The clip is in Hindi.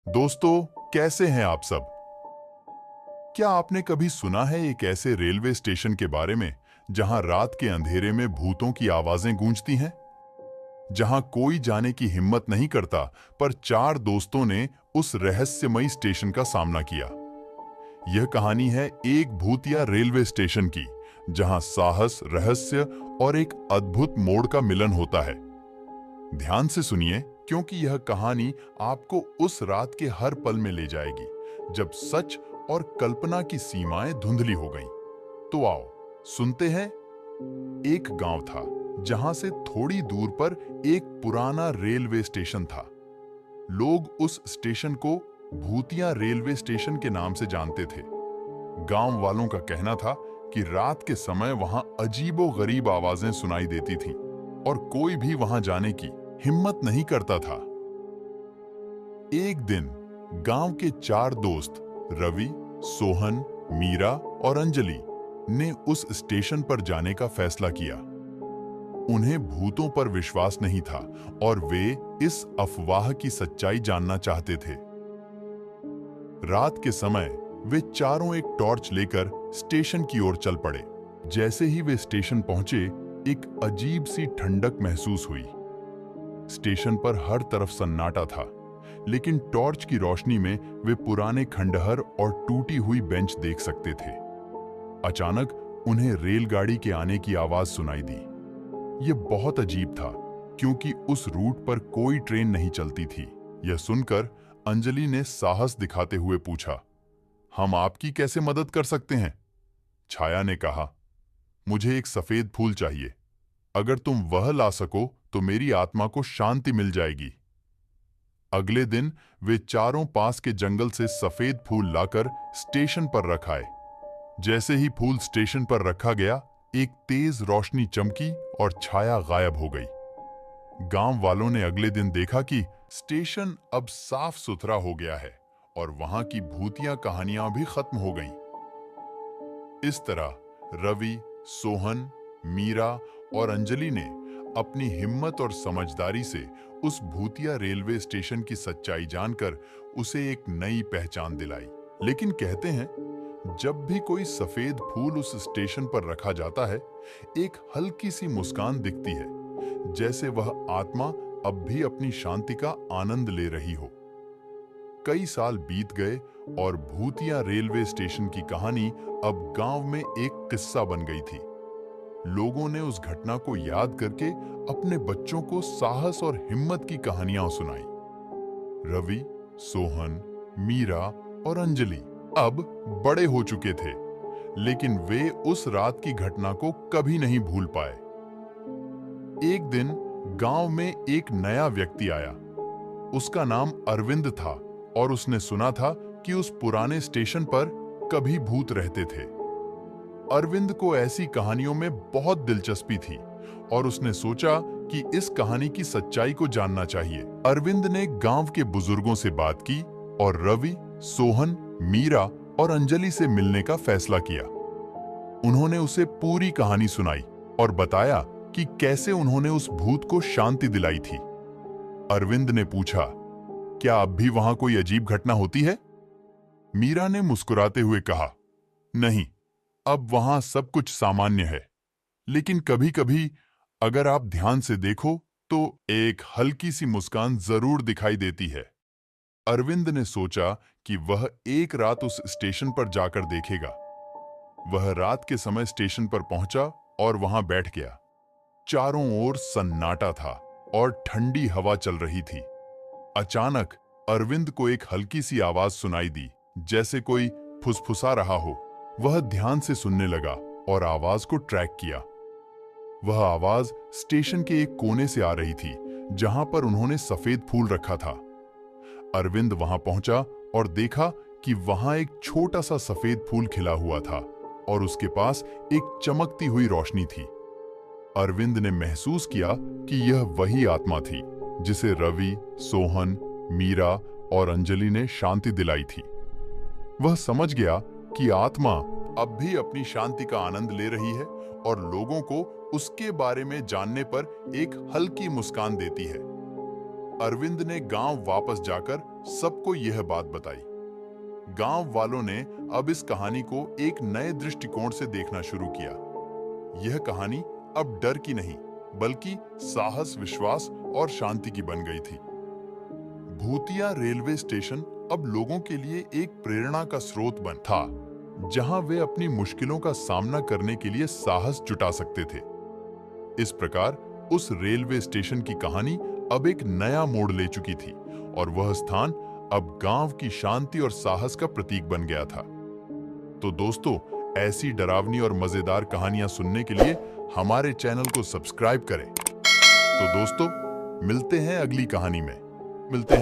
दोस्तों, कैसे हैं आप सब? क्या आपने कभी सुना है एक ऐसे रेलवे स्टेशन के बारे में जहां रात के अंधेरे में भूतों की आवाजें गूंजती हैं? जहां कोई जाने की हिम्मत नहीं करता, पर चार दोस्तों ने उस रहस्यमयी स्टेशन का सामना किया। यह कहानी है एक भूतिया रेलवे स्टेशन की, जहां साहस, रहस्य और एक अद्भुत मोड़ का मिलन होता है। ध्यान से सुनिए, क्योंकि यह कहानी आपको उस रात के हर पल में ले जाएगी जब सच और कल्पना की सीमाएं धुंधली हो गईं। तो आओ सुनते हैं। एक गांव था जहां से थोड़ी दूर पर एक पुराना रेलवे स्टेशन था। लोग उस स्टेशन को भूतिया रेलवे स्टेशन के नाम से जानते थे। गांव वालों का कहना था कि रात के समय वहां अजीबो-गरीब आवाजें सुनाई देती थीं और कोई भी वहां जाने की हिम्मत नहीं करता था। एक दिन गांव के चार दोस्त रवि, सोहन, मीरा और अंजलि ने उस स्टेशन पर जाने का फैसला किया। उन्हें भूतों पर विश्वास नहीं था और वे इस अफवाह की सच्चाई जानना चाहते थे। रात के समय वे चारों एक टॉर्च लेकर स्टेशन की ओर चल पड़े। जैसे ही वे स्टेशन पहुंचे, एक अजीब सी ठंडक महसूस हुई। स्टेशन पर हर तरफ सन्नाटा था, लेकिन टॉर्च की रोशनी में वे पुराने खंडहर और टूटी हुई बेंच देख सकते थे। अचानक उन्हें रेलगाड़ी के आने की आवाज सुनाई दी। यह बहुत अजीब था, क्योंकि उस रूट पर कोई ट्रेन नहीं चलती थी। यह सुनकर अंजलि ने साहस दिखाते हुए पूछा, हम आपकी कैसे मदद कर सकते हैं? छाया ने कहा, मुझे एक सफेद फूल चाहिए। अगर तुम वह ला सको तो मेरी आत्मा को शांति मिल जाएगी। अगले दिन वे चारों पास के जंगल से सफेद फूल लाकर स्टेशन पर रखाए। जैसे ही फूल स्टेशन पर रखा गया, एक तेज रोशनी चमकी और छाया गायब हो गई। गांव वालों ने अगले दिन देखा कि स्टेशन अब साफ सुथरा हो गया है और वहां की भूतिया कहानियां भी खत्म हो गईं। इस तरह रवि, सोहन, मीरा और अंजलि ने अपनी हिम्मत और समझदारी से उस भूतिया रेलवे स्टेशन की सच्चाई जानकर उसे एक नई पहचान दिलाई। लेकिन कहते हैं, जब भी कोई सफेद फूल उस स्टेशन पर रखा जाता है, एक हल्की सी मुस्कान दिखती है, जैसे वह आत्मा अब भी अपनी शांति का आनंद ले रही हो। कई साल बीत गए और भूतिया रेलवे स्टेशन की कहानी अब गांव में एक किस्सा बन गई थी। लोगों ने उस घटना को याद करके अपने बच्चों को साहस और हिम्मत की कहानियां सुनाई। रवि, सोहन, मीरा और अंजलि अब बड़े हो चुके थे, लेकिन वे उस रात की घटना को कभी नहीं भूल पाए। एक दिन गांव में एक नया व्यक्ति आया। उसका नाम अरविंद था और उसने सुना था कि उस पुराने स्टेशन पर कभी भूत रहते थे। अरविंद को ऐसी कहानियों में बहुत दिलचस्पी थी और उसने सोचा कि इस कहानी की सच्चाई को जानना चाहिए। अरविंद ने गांव के बुजुर्गों से बात की और रवि, सोहन, मीरा और अंजलि से मिलने का फैसला किया। उन्होंने उसे पूरी कहानी सुनाई और बताया कि कैसे उन्होंने उस भूत को शांति दिलाई थी। अरविंद ने पूछा, क्या अब भी वहां कोई अजीब घटना होती है? मीरा ने मुस्कुराते हुए कहा, नहीं, अब वहां सब कुछ सामान्य है, लेकिन कभी-कभी अगर आप ध्यान से देखो तो एक हल्की सी मुस्कान जरूर दिखाई देती है। अरविंद ने सोचा कि वह एक रात उस स्टेशन पर जाकर देखेगा। वह रात के समय स्टेशन पर पहुंचा और वहां बैठ गया। चारों ओर सन्नाटा था और ठंडी हवा चल रही थी। अचानक अरविंद को एक हल्की सी आवाज सुनाई दी, जैसे कोई फुसफुसा रहा हो। वह ध्यान से सुनने लगा और आवाज को ट्रैक किया। वह आवाज स्टेशन के एक कोने से आ रही थी, जहां पर उन्होंने सफेद फूल रखा था। अरविंद वहां पहुंचा और देखा कि वहां एक छोटा सा सफेद फूल खिला हुआ था और उसके पास एक चमकती हुई रोशनी थी। अरविंद ने महसूस किया कि यह वही आत्मा थी जिसे रवि, सोहन, मीरा और अंजलि ने शांति दिलाई थी। वह समझ गया कि आत्मा अब भी अपनी शांति का आनंद ले रही है और लोगों को उसके बारे में जानने पर एक हल्की मुस्कान देती है। अरविंद ने गांव वापस जाकर सबको यह बात बताई। गांव वालों ने अब इस कहानी को एक नए दृष्टिकोण से देखना शुरू किया। यह कहानी अब डर की नहीं, बल्कि साहस, विश्वास और शांति की बन गई थी। भूतिया रेलवे स्टेशन अब लोगों के लिए एक प्रेरणा का स्रोत बन था, जहां वे अपनी मुश्किलों का सामना करने के लिए साहस जुटा सकते थे। इस प्रकार उस रेलवे स्टेशन की कहानी अब एक नया मोड़ ले चुकी थी और वह स्थान अब गांव की शांति और साहस का प्रतीक बन गया था। तो दोस्तों, ऐसी डरावनी और मजेदार कहानियां सुनने के लिए हमारे चैनल को सब्सक्राइब करें। तो दोस्तों, मिलते हैं अगली कहानी में। मिलते हैं।